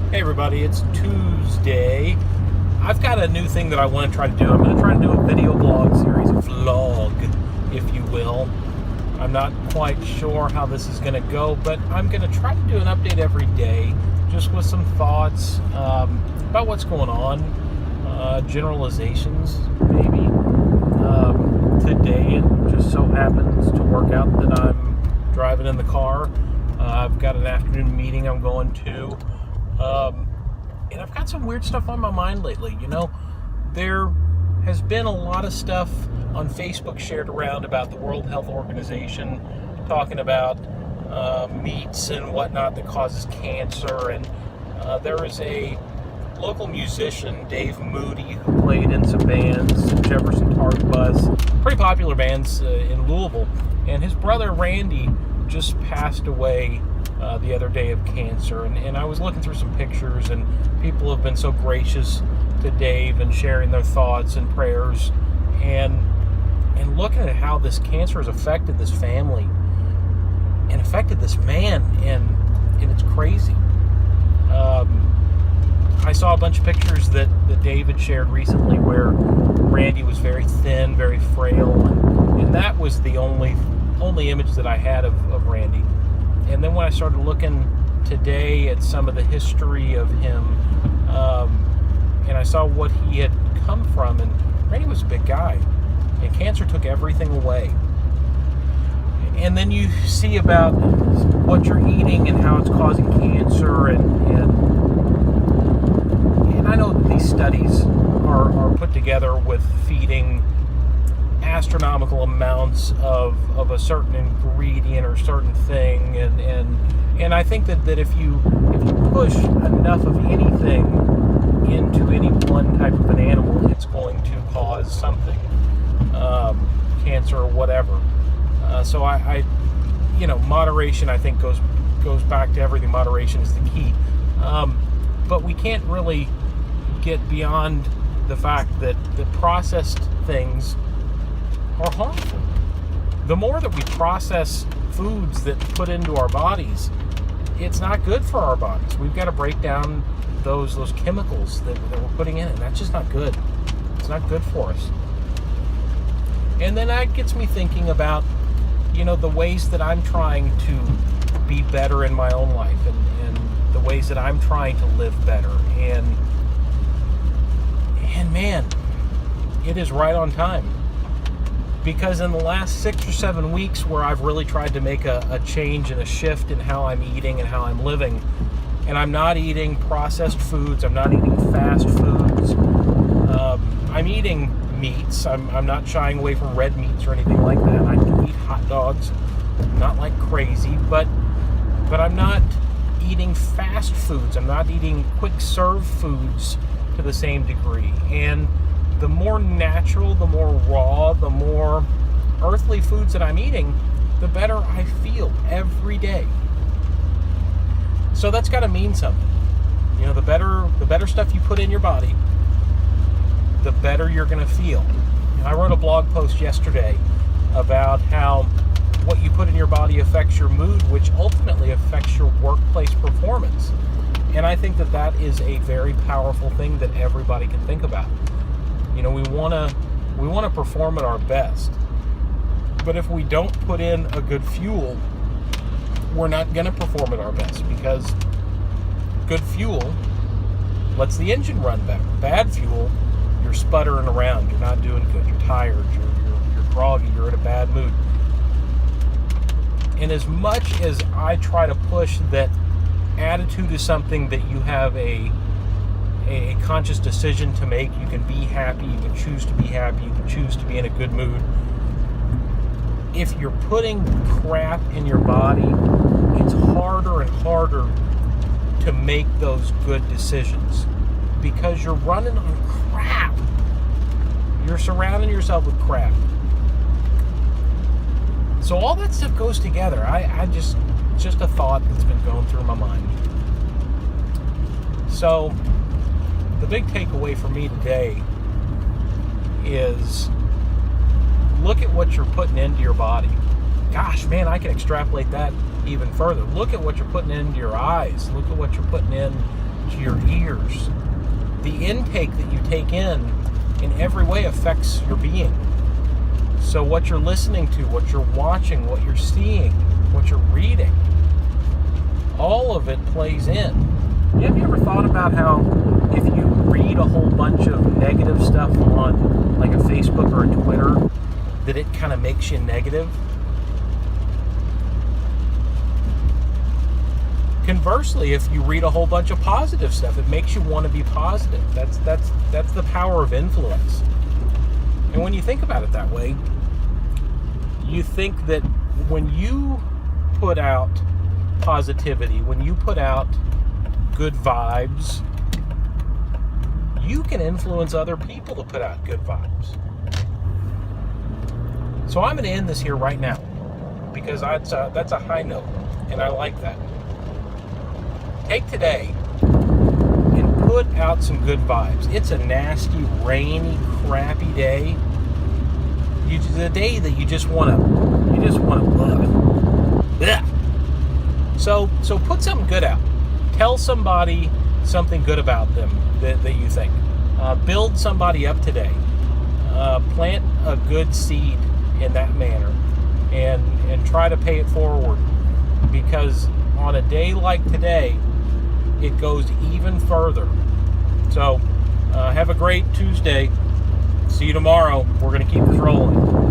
Hey everybody, it's Tuesday. I've got a new thing that I want to try to do. I'm going to try to do a video blog series, a vlog, if you will. I'm not quite sure how this is going to go, but I'm going to try to do an update every day, just with some thoughts about what's going on, generalizations maybe. Today it just so happens to work out that I'm driving in the car. I've got an afternoon meeting I'm going to. And I've got some weird stuff on my mind lately. You know, there has been a lot of stuff on Facebook shared around about the World Health Organization talking about meats and whatnot that causes cancer. And there is a local musician, Dave Moody, who played in some bands, Jefferson Tart Bus, pretty popular bands in Louisville. And his brother, Randy, just passed away the other day of cancer, and I was looking through some pictures, and people have been so gracious to Dave and sharing their thoughts and prayers, and looking at how this cancer has affected this family and affected this man, and it's crazy. I saw a bunch of pictures that David shared recently where Randy was very thin, very frail, and that was the only image that I had of Randy. And then when I started looking today at some of the history of him, and I saw what he had come from, and Randy was a big guy, and cancer took everything away. And then you see about what you're eating and how it's causing cancer, and I know that these studies are put together with feeding astronomical amounts of a certain ingredient or certain thing, and I think that if you push enough of anything into any one type of an animal, it's going to cause something, cancer or whatever. So I moderation, I think, goes back to everything. Moderation is the key, but we can't really get beyond the fact that the processed things are harmful. The more that we process foods that put into our bodies, it's not good for our bodies. We've got to break down those chemicals that we're putting in, and that's just not good. It's not good for us. And then that gets me thinking about, the ways that I'm trying to be better in my own life, and the ways that I'm trying to live better. And man, it is right on time. Because in the last 6 or 7 weeks where I've really tried to make a change and a shift in how I'm eating and how I'm living, and I'm not eating processed foods, I'm not eating fast foods, I'm eating meats, I'm not shying away from red meats or anything like that. I do eat hot dogs, not like crazy, but I'm not eating fast foods, I'm not eating quick serve foods to the same degree. And the more natural, the more raw, the more earthly foods that I'm eating, the better I feel every day. So that's got to mean something. The better stuff you put in your body, the better you're going to feel. I wrote a blog post yesterday about how what you put in your body affects your mood, which ultimately affects your workplace performance. And I think that is a very powerful thing that everybody can think about. We want to perform at our best, but if we don't put in a good fuel, we're not going to perform at our best, because good fuel lets the engine run better. Bad fuel, you're sputtering around, you're not doing good, you're tired, you're groggy, you're in a bad mood. And as much as I try to push that attitude is something that you have a conscious decision to make, you can be happy, you can choose to be happy, you can choose to be in a good mood. If you're putting crap in your body, it's harder and harder to make those good decisions, because you're running on crap. You're surrounding yourself with crap. So all that stuff goes together. Just a thought that's been going through my mind. So the big takeaway for me today is look at what you're putting into your body. Gosh, man, I can extrapolate that even further. Look at what you're putting into your eyes. Look at what you're putting in to your ears. The intake that you take in every way affects your being. So what you're listening to, what you're watching, what you're seeing, what you're reading, all of it plays in. Have you ever thought about how if you read a whole bunch of negative stuff on like a Facebook or a Twitter, that it kind of makes you negative? Conversely, if you read a whole bunch of positive stuff, it makes you want to be positive. That's the power of influence. And when you think about it that way, you think that when you put out positivity, when you put out good vibes, you can influence other people to put out good vibes. So I'm going to end this here right now because that's a high note, and I like that. Take today and put out some good vibes. It's a nasty, rainy, crappy day. The day that you just want to. So put something good out. Tell somebody something good about them that you think. Build somebody up today. Plant a good seed in that manner, and try to pay it forward. Because on a day like today, it goes even further. So have a great Tuesday. See you tomorrow. We're going to keep this rolling.